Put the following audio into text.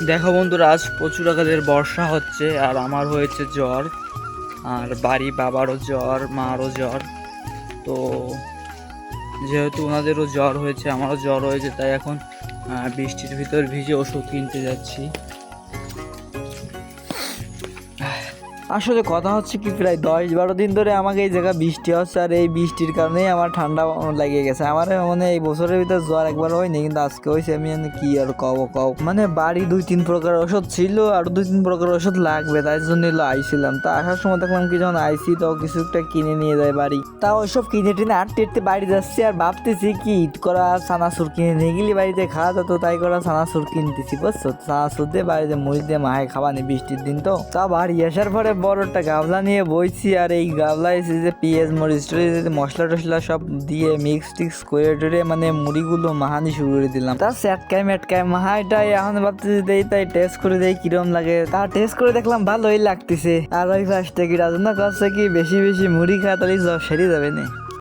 দেখো বন্ধুরা, আজ প্রচুর আকারের বর্ষা হচ্ছে আর আমার হয়েছে জ্বর। আর বাড়ি বাবারও জ্বর, মারও জ্বর। তো যেহেতু ওনাদেরও জ্বর হয়েছে, আমারও জ্বর হয়েছে, তাই এখন বৃষ্টির ভিতর ভিজে ওষুধ কিনতে যাচ্ছি। আসলে কথা হচ্ছে কি, প্রায় 10-12 দিন ধরে আমাকে এই জায়গায় বৃষ্টি হচ্ছে, আর এই বৃষ্টির কারণেই আমার ঠান্ডা লেগে গেছে। আমার মানে এই বছরের ভিতরে জ্বর একবার হয়নি, কিন্তু আজকে হয়েছে। আমি কি আর কও মানে বাড়ি 2-3 প্রকার ওষুধ ছিল, আর 2-3 প্রকার ওষুধ লাগবে, তাই জন্য আইছিলাম। তা আসার সময় দেখলাম কি, যখন আইসি তো কিছু একটা কিনে নিয়ে যায় বাড়ি। তা ওইসব কিনে টিনে আটতে বাড়ি যাচ্ছি, আর ভাবতেছি কি ঈদ করা চানাচুর কিনে নিয়ে গেলি বাড়িতে খাওয়া যেত, তাই করা চানাচুর কিনতেছি, বুঝছো? চানাচুর দিয়ে বাড়িতে মুড়ি দিয়ে মাহে খাওয়ানি, বৃষ্টির দিন তো। তা বাড়ি আসার পরে বড় একটা গামলা নিয়ে বইছি, আর এই গামলায় যে পেঁয়াজ মরিচ মশলা টসলা সব দিয়ে মিক্স টিক্স করে টরে মানে মুড়িগুলো মাহানি শুরু করে দিলাম। তা চ্যাটকায় মেটকায় মাহাইটাই এখন ভাবতেছি দেই, তাই টেস্ট করে দেই কিরম লাগে। তা টেস্ট করে দেখলাম ভালোই লাগতেছে। আর ওই ফার্স্টে কি রাজনা করছে কি, বেশি বেশি মুড়ি খাওয়া তাহলে জ্বর সেরে যাবে না।